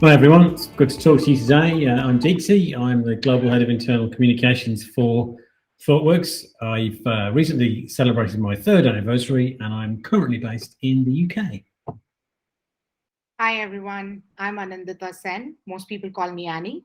Hi everyone, it's good to talk to you today. I'm Deakin. I'm the Global Head of Internal Communications for Thoughtworks. I've recently celebrated my 3rd anniversary and I'm currently based in the UK. Hi everyone, I'm Anindita Sen. Most people call me Annie.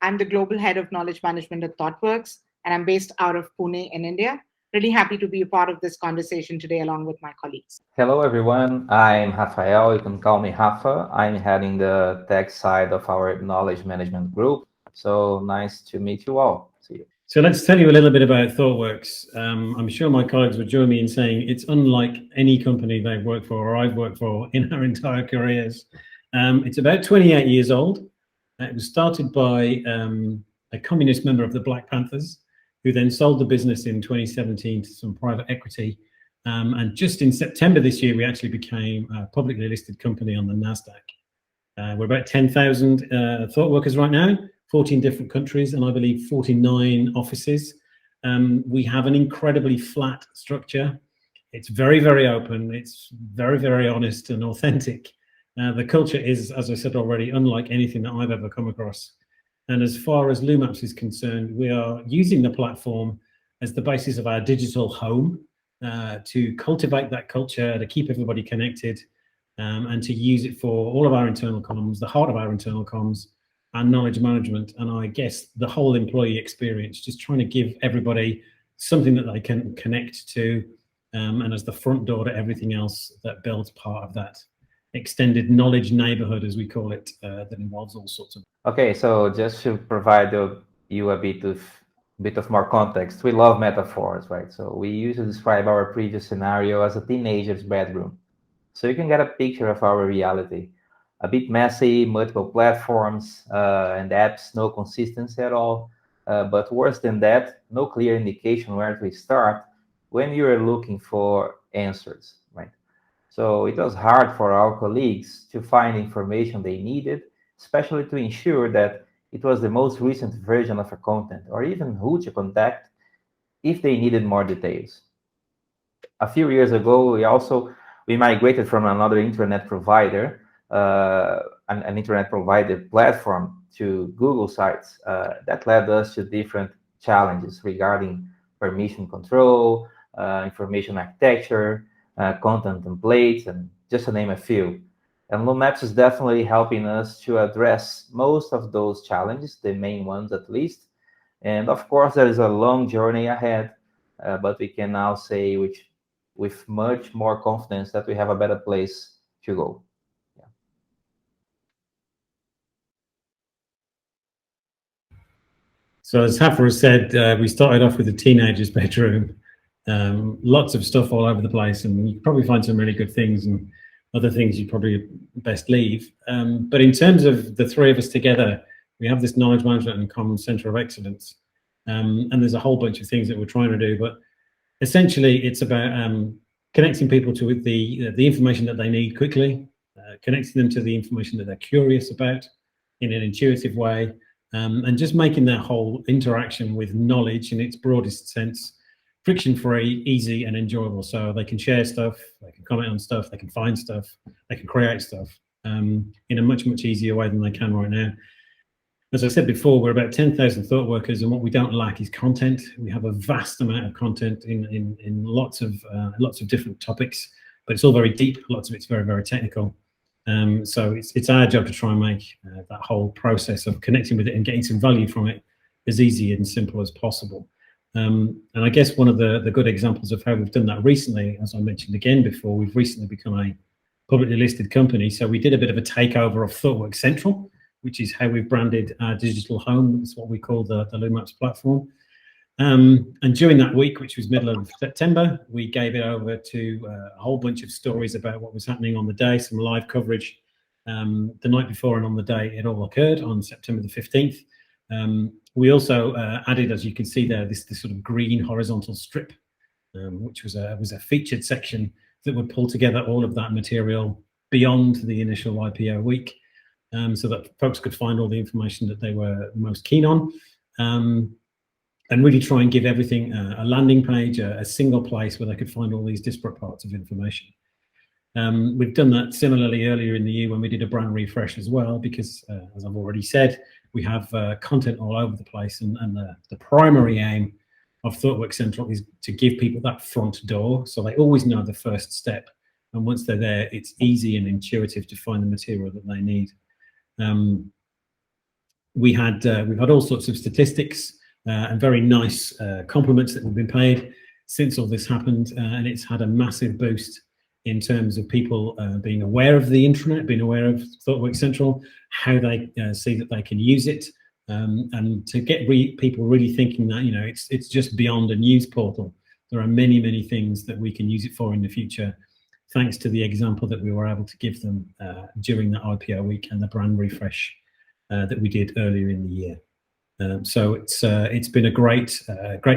I'm the Global Head of Knowledge Management at Thoughtworks and I'm based out of Pune in India. Really happy to be a part of this conversation today along with my colleagues. Hello everyone, I'm Rafael, you can call me Rafa. I'm heading the tech side of our knowledge management group. So nice to meet you all. See you. So let's tell you a little bit about Thoughtworks. I'm sure my colleagues would join me in saying it's unlike any company they've worked for or I've worked for in our entire careers. It's about 28 years old. It was started by a communist member of the Black Panthers, who then sold the business in 2017 to some private equity. And just in September this year, we actually became a publicly listed company on the NASDAQ. We're about 10,000 Thoughtworkers right now, 14 different countries, and I believe 49 offices. We have an incredibly flat structure. It's very, very open. It's very, very honest and authentic. The culture is, as I said already, unlike anything that I've ever come across. And as far as Lumaps is concerned, we are using the platform as the basis of our digital home to cultivate that culture, to keep everybody connected, and to use it for all of our internal comms, the heart of our internal comms, and knowledge management, and I guess the whole employee experience, just trying to give everybody something that they can connect to, and as the front door to everything else that builds part of that extended knowledge neighborhood, as we call it, that involves all sorts of. Okay, so just to provide you a bit of more context, we love metaphors, right? So we used to describe our previous scenario as a teenager's bedroom. So you can get a picture of our reality. A bit messy, multiple platforms and apps, no consistency at all. But worse than that, no clear indication where to start when you're looking for answers, right? So it was hard for our colleagues to find information they needed, especially to ensure that it was the most recent version of a content, or even who to contact if they needed more details. A few years ago, we migrated from another internet provider, an internet provider platform, to Google Sites. That led us to different challenges regarding permission control, information architecture, content templates, and just to name a few. And Lumaps is definitely helping us to address most of those challenges, the main ones at least. And of course, there is a long journey ahead, but we can now say with much more confidence that we have a better place to go. Yeah. So as Rafa said, we started off with a teenager's bedroom, lots of stuff all over the place, and you can probably find some really good things and other things you probably best leave. But in terms of the three of us together, we have this knowledge management and common center of excellence. And there's a whole bunch of things that we're trying to do, but essentially it's about connecting people to the information that they need quickly, connecting them to the information that they're curious about in an intuitive way, and just making their whole interaction with knowledge in its broadest sense friction-free, easy, and enjoyable. So they can share stuff, they can comment on stuff, they can find stuff, they can create stuff in a much, much easier way than they can right now. As I said before, we're about 10,000 Thoughtworkers, and what we don't lack is content. We have a vast amount of content in lots of different topics, but it's all very deep. Lots of it's very, very technical. So it's our job to try and make that whole process of connecting with it and getting some value from it as easy and simple as possible. And I guess one of the good examples of how we've done that recently, as I mentioned again before, we've recently become a publicly listed company. So we did a bit of a takeover of Thoughtworkcentral, which is how we've branded our digital home. It's what we call the Lumaps platform. And during that week, which was middle of September, we gave it over to a whole bunch of stories about what was happening on the day, some live coverage the night before and on the day it all occurred on September the 15th. We also added, as you can see there, this sort of green horizontal strip, which was a featured section that would pull together all of that material beyond the initial IPO week, so that folks could find all the information that they were most keen on, and really try and give everything a landing page, a single place where they could find all these disparate parts of information. We've done that similarly earlier in the year when we did a brand refresh as well, because as I've already said, we have content all over the place, and the primary aim of Thoughtworkcentral is to give people that front door, so they always know the first step, and once they're there, it's easy and intuitive to find the material that they need. We've had all sorts of statistics and very nice compliments that have been paid since all this happened, and it's had a massive boost in terms of people being aware of the intranet, being aware of Thoughtworkcentral, how they see that they can use it, and to get people really thinking that, you know, it's just beyond a news portal. There are many, many things that we can use it for in the future, thanks to the example that we were able to give them during the IPO week and the brand refresh that we did earlier in the year. So it's been a great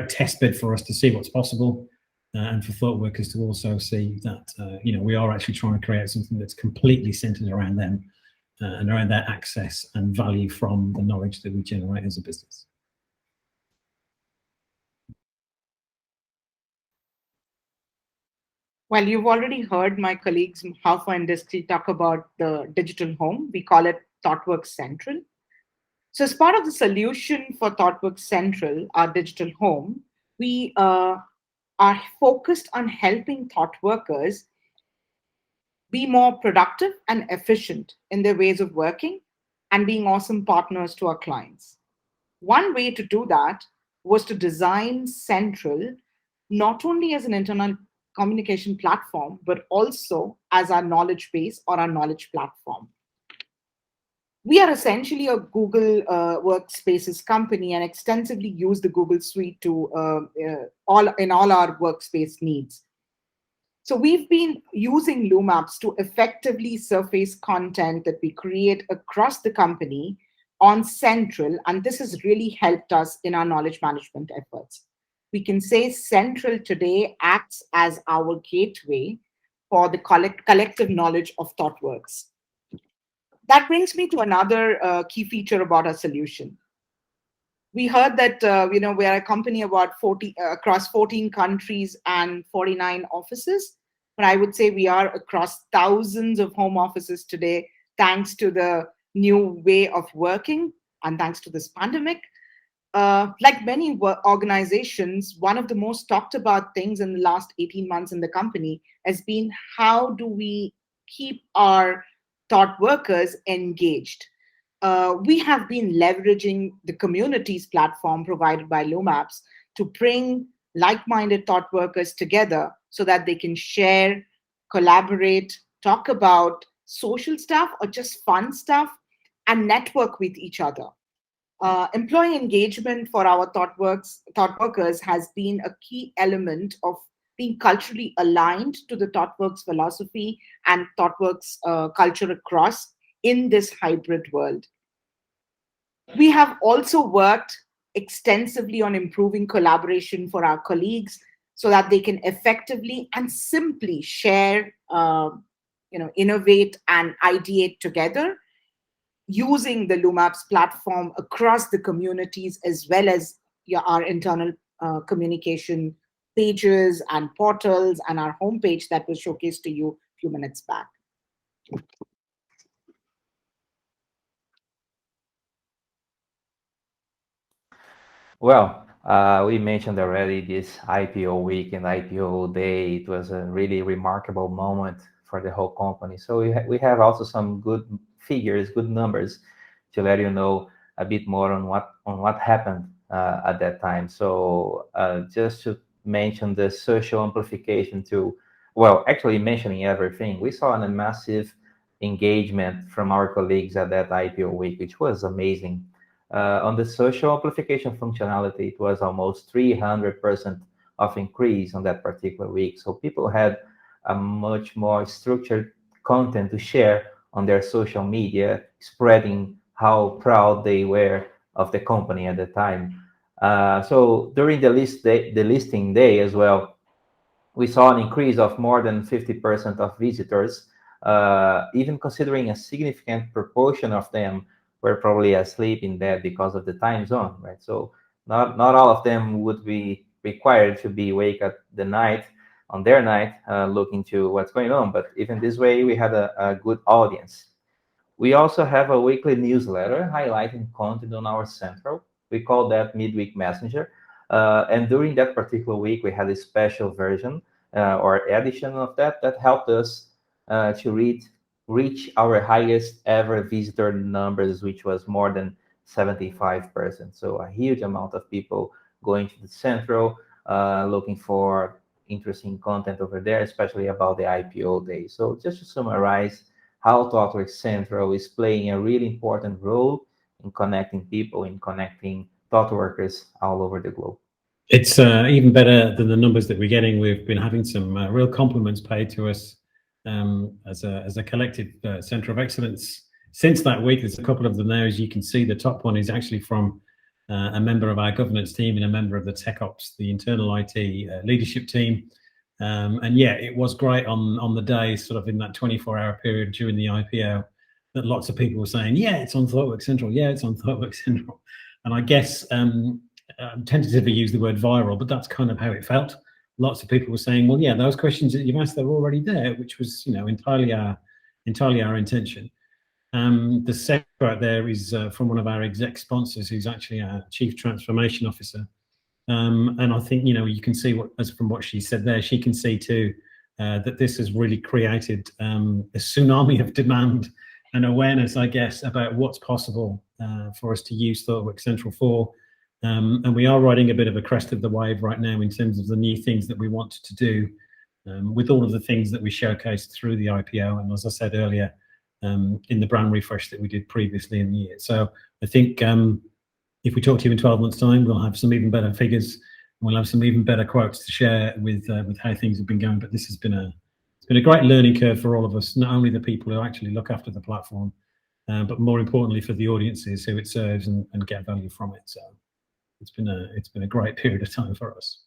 test bed for us to see what's possible, and for thought workers to also see that you know, we are actually trying to create something that's completely centered around them and around their access and value from the knowledge that we generate as a business. Well, you've already heard my colleagues Rafael and Disky talk about the digital home. We call it Thoughtworkcentral. So as part of the solution for Thoughtworkcentral, our digital home, we are focused on helping thought workers be more productive and efficient in their ways of working and being awesome partners to our clients. One way to do that was to design Central not only as an internal communication platform, but also as our knowledge base or our knowledge platform. We are essentially a Google Workspaces company and extensively use the Google Suite to all our workspace needs. So we've been using Loomapps to effectively surface content that we create across the company on Central, and this has really helped us in our knowledge management efforts. We can say Central today acts as our gateway for the collective knowledge of Thoughtworks. That brings me to another key feature about our solution. We heard that we are a company about across 14 countries and 49 offices, but I would say we are across thousands of home offices today, thanks to the new way of working and thanks to this pandemic. Like many organizations, one of the most talked about things in the last 18 months in the company has been how do we keep our thought workers engaged. We have been leveraging the communities platform provided by Loomapps to bring like-minded thought workers together so that they can share, collaborate, talk about social stuff or just fun stuff, and network with each other. Employee engagement for our thought workers has been a key element of being culturally aligned to the Thoughtworks philosophy and Thoughtworks culture across in this hybrid world. We have also worked extensively on improving collaboration for our colleagues so that they can effectively and simply share, innovate and ideate together using the Loomapps platform across the communities, as well as our internal communication pages and portals and our homepage that was showcased to you a few minutes back. Well, we mentioned already this IPO week and IPO day. It was a really remarkable moment for the whole company. So we have also some good figures, good numbers to let you know a bit more on what happened at that time. So just to mention the social amplification too. Well, actually mentioning everything, we saw a massive engagement from our colleagues at that IPO week, which was amazing. On the social amplification functionality, it was almost 300% of increase on that particular week. So people had a much more structured content to share on their social media, spreading how proud they were of the company at the time. So during the listing day as well, we saw an increase of more than 50% of visitors, even considering a significant proportion of them were probably asleep in bed because of the time zone, right? So not all of them would be required to be awake at the night on their night, looking to what's going on. But even this way, we had a good audience. We also have a weekly newsletter highlighting content on our central. We call that Midweek Messenger. And during that particular week, we had a special version or edition of that helped us to reach our highest ever visitor numbers, which was more than 75%. So a huge amount of people going to the central, looking for interesting content over there, especially about the IPO day. So just to summarize, how Thoughtworks Central is playing a really important role in connecting people, in connecting thought workers all over the globe. It's even better than the numbers that we're getting. We've been having some real compliments paid to us as a collective center of excellence. Since that week, there's a couple of them there. As you can see, the top one is actually from a member of our governance team and a member of the tech ops, the internal IT leadership team. And yeah, it was great on the day, sort of in that 24-hour period during the IPO, that lots of people were saying, yeah, it's on Thoughtworkcentral. Yeah, it's on Thoughtworkcentral. And I guess tentatively use the word viral, but that's kind of how it felt. Lots of people were saying, well, yeah, those questions that you've asked, they're already there, which was, entirely our intention. The second right there is from one of our exec sponsors, who's actually our chief transformation officer. And I think, you can see from what she said there, she can see too that this has really created a tsunami of demand and awareness, I guess, about what's possible for us to use Thoughtworkcentral for. And we are riding a bit of a crest of the wave right now in terms of the new things that we want to do with all of the things that we showcased through the IPO. And as I said earlier, in the brand refresh that we did previously in the year. So I think if we talk to you in 12 months' time, we'll have some even better figures. We'll have some even better quotes to share with how things have been going. But this has been a great learning curve for all of us, not only the people who actually look after the platform, but more importantly for the audiences who it serves and get value from it. So it's been a great period of time for us.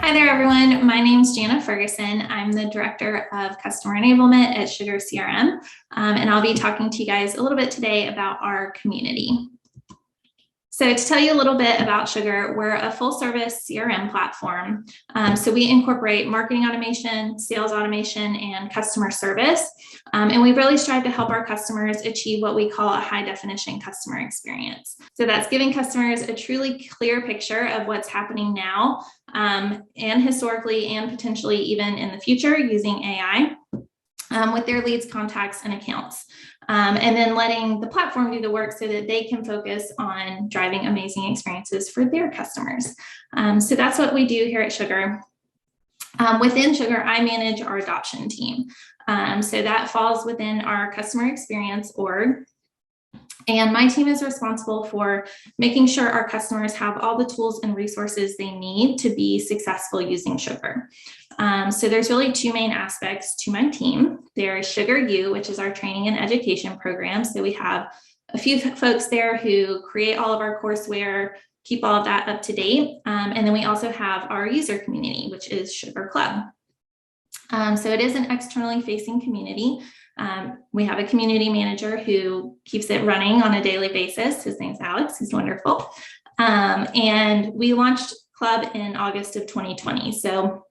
Hi there, everyone. My name is Jana Ferguson. I'm the Director of Customer Enablement at SugarCRM, and I'll be talking to you guys a little bit today about our community. So to tell you a little bit about Sugar, we're a full-service CRM platform. So we incorporate marketing automation, sales automation, and customer service. And we really strive to help our customers achieve what we call a high-definition customer experience. So that's giving customers a truly clear picture of what's happening now and historically and potentially even in the future using AI with their leads, contacts, and accounts. And then letting the platform do the work so that they can focus on driving amazing experiences for their customers. So that's what we do here at Sugar. Within Sugar, I manage our adoption team. So that falls within our customer experience org. And my team is responsible for making sure our customers have all the tools and resources they need to be successful using Sugar. So there's really two main aspects to my team. There's Sugar U, which is our training and education program. So we have a few folks there who create all of our courseware, keep all of that up to date. And then we also have our user community, which is Sugar Club. So it is an externally facing community. We have a community manager who keeps it running on a daily basis. His name's Alex. He's wonderful. And we launched Club in August of 2020. So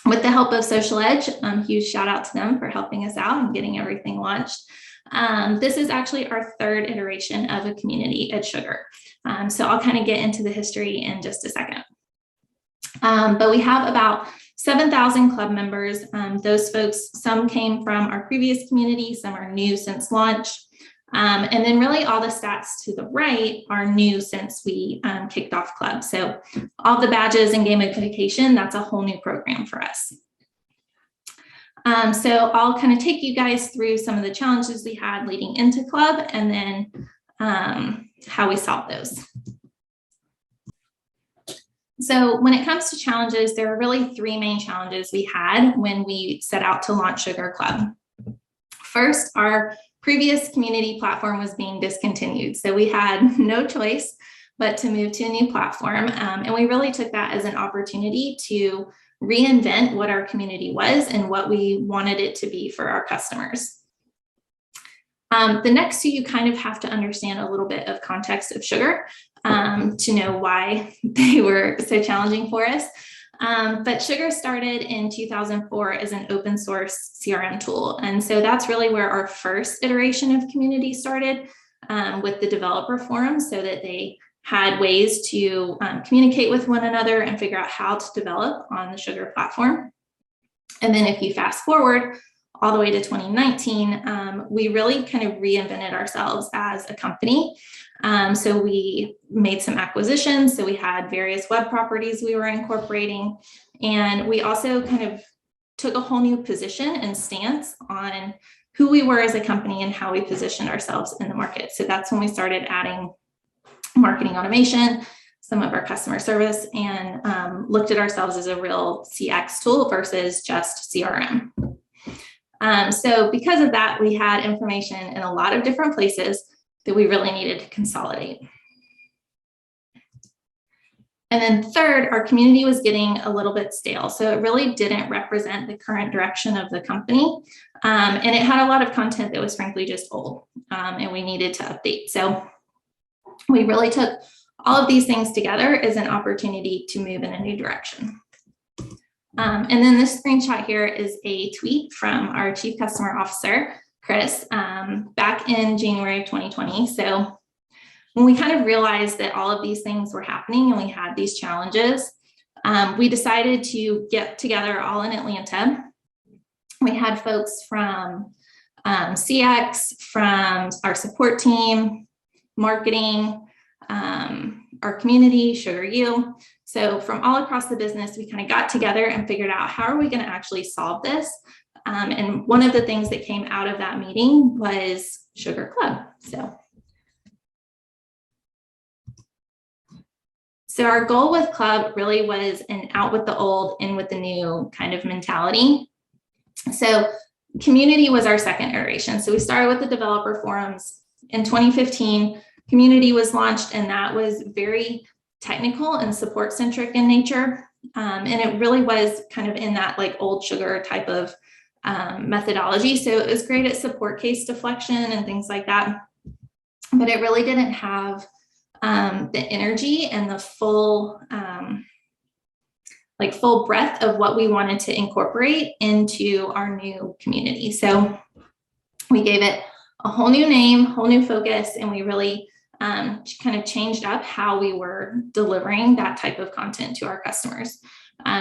with the help of Social Edge, huge shout out to them for helping us out and getting everything launched. This is actually our third iteration of a community at Sugar. So I'll kind of get into the history in just a second. But we have about 7,000 club members. Those folks, some came from our previous community, some are new since launch. And then really all the stats to the right are new since we kicked off Club. So all the badges and gamification, that's a whole new program for us. So I'll kind of take you guys through some of the challenges we had leading into Club and then how we solved those. So when it comes to challenges, there are really three main challenges we had when we set out to launch Sugar Club. First, our previous community platform was being discontinued. So we had no choice but to move to a new platform. And we really took that as an opportunity to reinvent what our community was and what we wanted it to be for our customers. The next two, you kind of have to understand a little bit of context of sugar to know why they were so challenging for us. But Sugar started in 2004 as an open source CRM tool. And so that's really where our first iteration of community started with the developer forums, so that they had ways to communicate with one another and figure out how to develop on the Sugar platform. And then if you fast forward all the way to 2019, we really kind of reinvented ourselves as a company. So we made some acquisitions. So we had various web properties we were incorporating. And we also kind of took a whole new position and stance on who we were as a company and how we positioned ourselves in the market. So that's when we started adding marketing automation, some of our customer service, and looked at ourselves as a real CX tool versus just CRM. So because of that, we had information in a lot of different places that we really needed to consolidate. And then third, our community was getting a little bit stale. So it really didn't represent the current direction of the company. And it had a lot of content that was frankly just old, and we needed to update. So we really took all of these things together as an opportunity to move in a new direction. And then this screenshot here is a tweet from our Chief Customer Officer, Chris, back in January of 2020. So when we kind of realized that all of these things were happening and we had these challenges, we decided to get together all in Atlanta. We had folks from CX, from our support team, marketing, our community, Sugar U. So from all across the business, we kind of got together and figured out how are we going to actually solve this. And one of the things that came out of that meeting was Sugar Club. So our goal with Club really was an out with the old, in with the new kind of mentality. So community was our second iteration. So we started with the developer forums. In 2015, community was launched, and that was very technical and support centric in nature. And it really was kind of in that like old Sugar type of methodology. So it was great at support case deflection and things like that, but it really didn't have the energy and the full full breadth of what we wanted to incorporate into our new community. So we gave it a whole new name, whole new focus, and we really kind of changed up how we were delivering that type of content to our customers.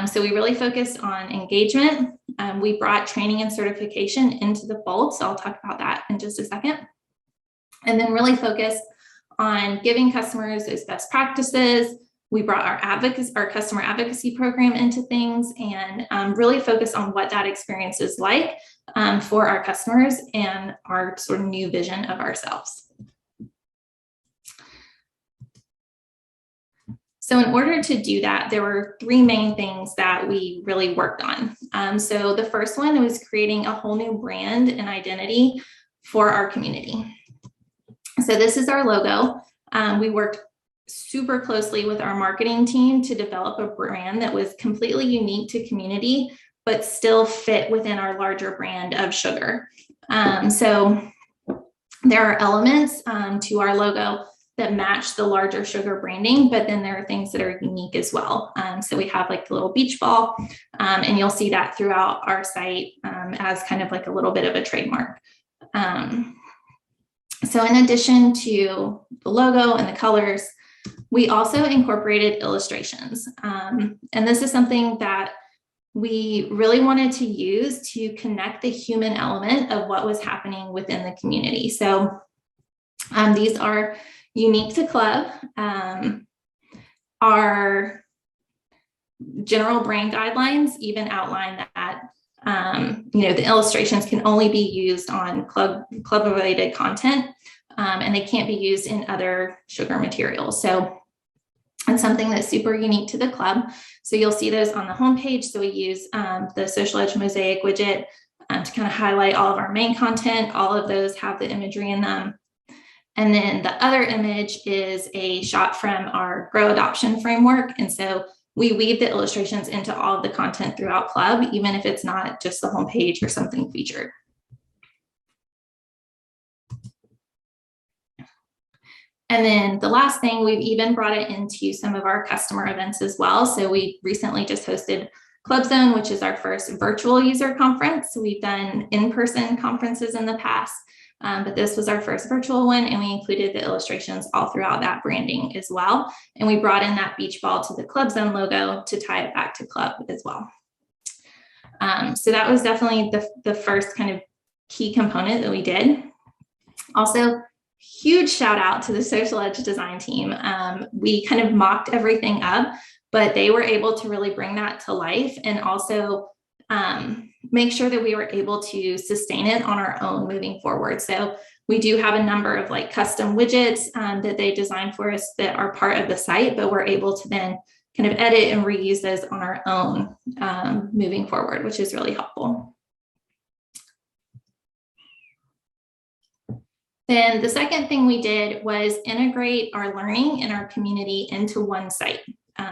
So we really focused on engagement. We brought training and certification into the fold. So I'll talk about that in just a second. And then really focused on giving customers those best practices. We brought our customer advocacy program into things, and really focused on what that experience is like for our customers and our sort of new vision of ourselves. So in order to do that, there were three main things that we really worked on. So the first one was creating a whole new brand and identity for our community. So this is our logo. We worked super closely with our marketing team to develop a brand that was completely unique to community, but still fit within our larger brand of Sugar. So there are elements to our logo that match the larger Sugar branding, but then there are things that are unique as well. So we have like the little beach ball, and you'll see that throughout our site as kind of like a little bit of a trademark. So in addition to the logo and the colors, we also incorporated illustrations. And this is something that we really wanted to use to connect the human element of what was happening within the community. So these are unique to Club. Our general brand guidelines even outline that the illustrations can only be used on club related content, and they can't be used in other Sugar materials. So it's something that's super unique to the Club. So you'll see those on the homepage. So we use the Social Edge Mosaic widget to kind of highlight all of our main content. All of those have the imagery in them. And then the other image is a shot from our Grow Adoption framework. And so we weave the illustrations into all of the content throughout Club, even if it's not just the homepage or something featured. And then the last thing, we've even brought it into some of our customer events as well. So we recently just hosted Club Zone, which is our first virtual user conference. We've done in-person conferences in the past, but this was our first virtual one, and we included the illustrations all throughout that branding as well. And we brought in that beach ball to the Club Zone logo to tie it back to Club as well. So that was definitely the first kind of key component that we did. Also, huge shout out to the Social Edge design team. We kind of mocked everything up, but they were able to really bring that to life and also make sure that we were able to sustain it on our own moving forward. So we do have a number of like custom widgets that they designed for us that are part of the site, but we're able to then kind of edit and reuse those on our own moving forward, which is really helpful. Then the second thing we did was integrate our learning and our community into one site.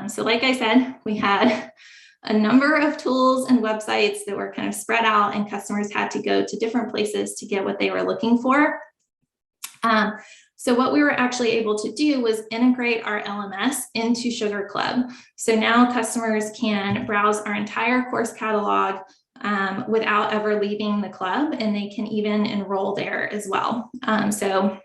So like I said, we had a number of tools and websites that were kind of spread out, and customers had to go to different places to get what they were looking for. So what we were actually able to do was integrate our LMS into Sugar Club. So now customers can browse our entire course catalog without ever leaving the club, and they can even enroll there as well. So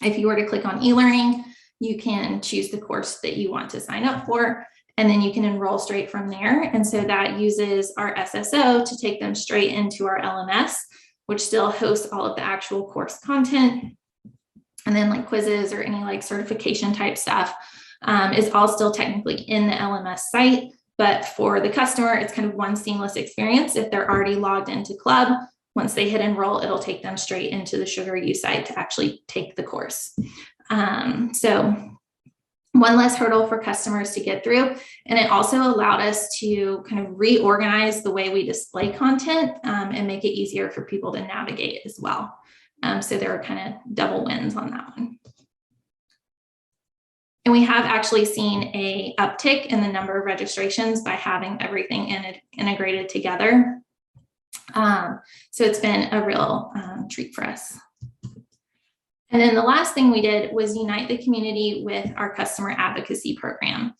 if you were to click on e-learning, you can choose the course that you want to sign up for, and then you can enroll straight from there. And so that uses our SSO to take them straight into our LMS, which still hosts all of the actual course content. And then like quizzes or any like certification type stuff is all still technically in the LMS site. But for the customer, it's kind of one seamless experience. If they're already logged into Club, once they hit enroll, it'll take them straight into the SugarU site to actually take the course. So one less hurdle for customers to get through. And it also allowed us to kind of reorganize the way we display content and make it easier for people to navigate as well. So there were kind of double wins on that one. And we have actually seen a uptick in the number of registrations by having everything integrated together. So it's been a real treat for us. And then the last thing we did was unite the community with our customer advocacy program.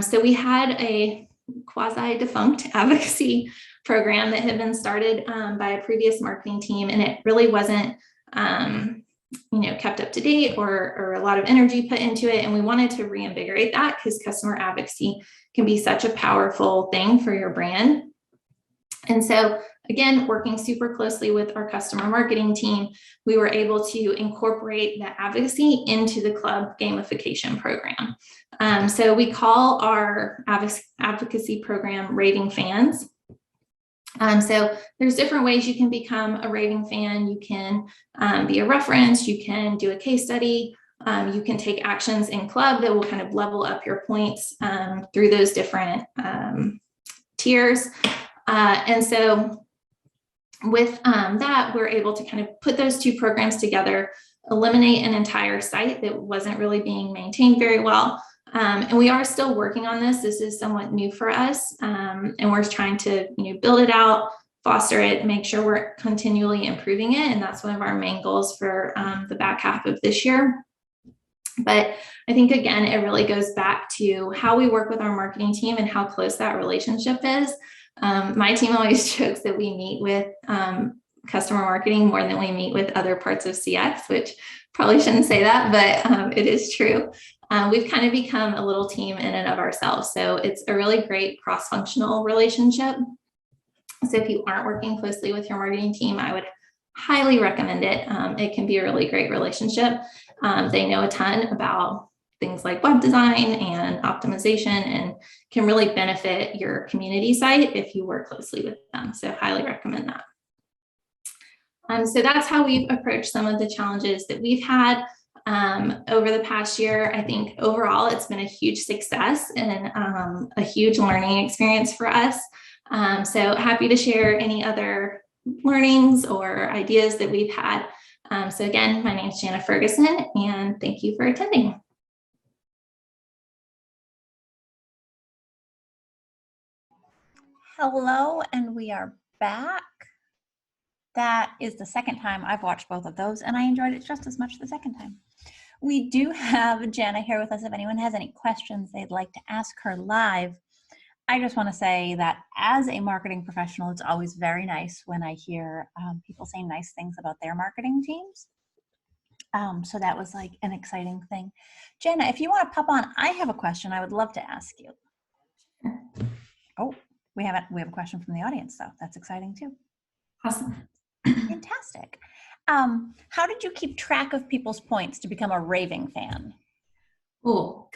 So we had a quasi-defunct advocacy program that had been started by a previous marketing team, and it really wasn't kept up to date or a lot of energy put into it. And we wanted to reinvigorate that because customer advocacy can be such a powerful thing for your brand. And so again, working super closely with our customer marketing team, we were able to incorporate that advocacy into the club gamification program. So we call our advocacy program Raving Fans. So there's different ways you can become a Raving fan. You can be a reference, you can do a case study, you can take actions in club that will kind of level up your points through those different tiers. And so with that, we're able to kind of put those two programs together, eliminate an entire site that wasn't really being maintained very well. And we are still working on this. This is somewhat new for us. And we're trying to build it out, foster it, make sure we're continually improving it. And that's one of our main goals for the back half of this year. But I think, again, it really goes back to how we work with our marketing team and how close that relationship is. My team always jokes that we meet with customer marketing more than we meet with other parts of CX, which probably shouldn't say that, but it is true. We've kind of become a little team in and of ourselves. So it's a really great cross-functional relationship. So if you aren't working closely with your marketing team, I would highly recommend it. It can be a really great relationship. They know a ton about things like web design and optimization and can really benefit your community site if you work closely with them. So highly recommend that. So that's how we've approached some of the challenges that we've had over the past year. I think overall it's been a huge success and a huge learning experience for us. So happy to share any other learnings or ideas that we've had. So again, my name is Jana Ferguson, and thank you for attending. Hello, and we are back. That is the second time I've watched both of those, and I enjoyed it just as much the second time. We do have Jana here with us. If anyone has any questions they'd like to ask her live, I just want to say that as a marketing professional, it's always very nice when I hear people saying nice things about their marketing teams. So that was like an exciting thing. Jana, if you want to pop on, I have a question I would love to ask you. Oh, we have a question from the audience, though. That's exciting too. Awesome. Fantastic. How did you keep track of people's points to become a raving fan? Oh,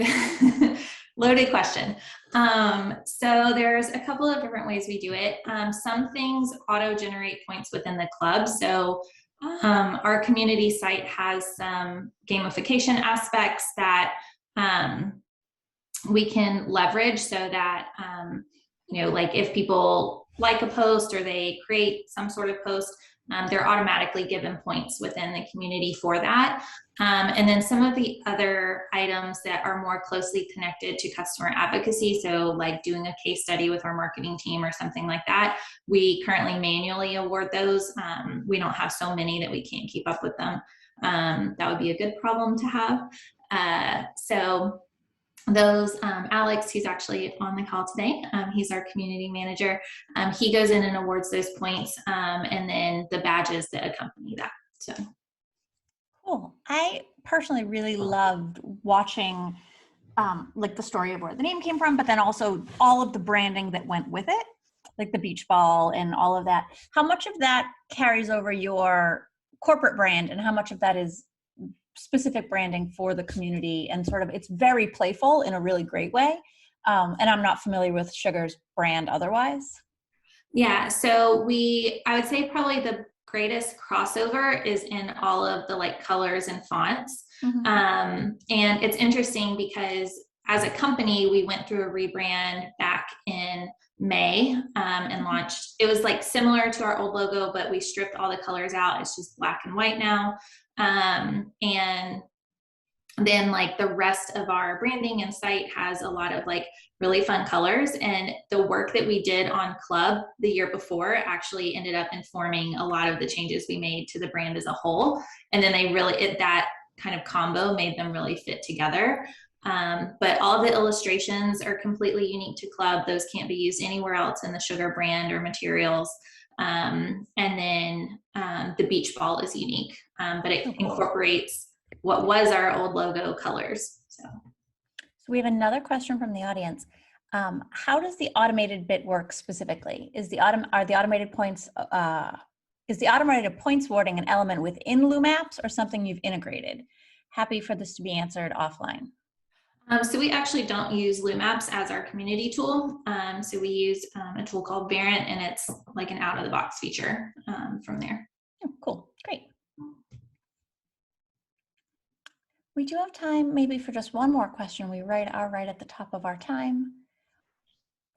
loaded question. So there's a couple of different ways we do it. Some things auto-generate points within the club. So our community site has some gamification aspects that we can leverage so that, like if people like a post or they create some sort of post, they're automatically given points within the community for that. And then some of the other items that are more closely connected to customer advocacy, so like doing a case study with our marketing team or something like that, we currently manually award those. We don't have so many that we can't keep up with them. That would be a good problem to have. So those, Alex, who's actually on the call today, he's our community manager. He goes in and awards those points, and then the badges that accompany that. So cool. I personally really loved watching like the story of where the name came from, but then also all of the branding that went with it, like the beach ball and all of that. How much of that carries over your corporate brand, and how much of that is specific branding for the community? And sort of, it's very playful in a really great way. And I'm not familiar with Sugar's brand otherwise. yeah, so I would say probably the greatest crossover is in all of the like colors and fonts. Mm-hmm. And it's interesting because as a company, we went through a rebrand back in May and launched. It was like similar to our old logo, but we stripped all the colors out. It's just black and white now. And then like the rest of our branding and site has a lot of like really fun colors, and the work that we did on Club the year before actually ended up informing a lot of the changes we made to the brand as a whole. And then that kind of combo made them really fit together. But all the illustrations are completely unique to Club. Those can't be used anywhere else in the Sugar brand or materials. And then the beach ball is unique, but it incorporates what was our old logo colors. So we have another question from the audience. How does the automated bit work specifically? Is the automated points awarding an element within LoomApps or something you've integrated? Happy for this to be answered offline. So we actually don't use LoomApps as our community tool. So we use a tool called Variant, and it's like an out-of-the-box feature from there. Oh, cool, great. We do have time maybe for just one more question. We are right at the top of our time.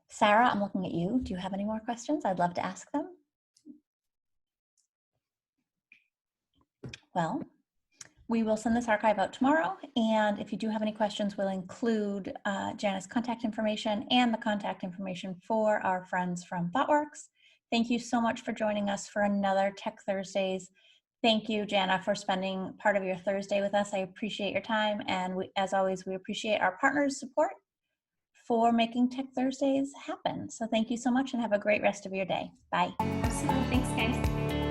Sarah, I'm looking at you. Do you have any more questions? I'd love to ask them. Well, we will send this archive out tomorrow, and if you do have any questions, we'll include Jana's contact information and the contact information for our friends from Thoughtworks. Thank you so much for joining us for another Tech Thursdays. Thank you, Jana, for spending part of your Thursday with us. I appreciate your time, and as always, we appreciate our partners' support for making Tech Thursdays happen. So thank you so much, and have a great rest of your day. Bye. Absolutely. Thanks, guys.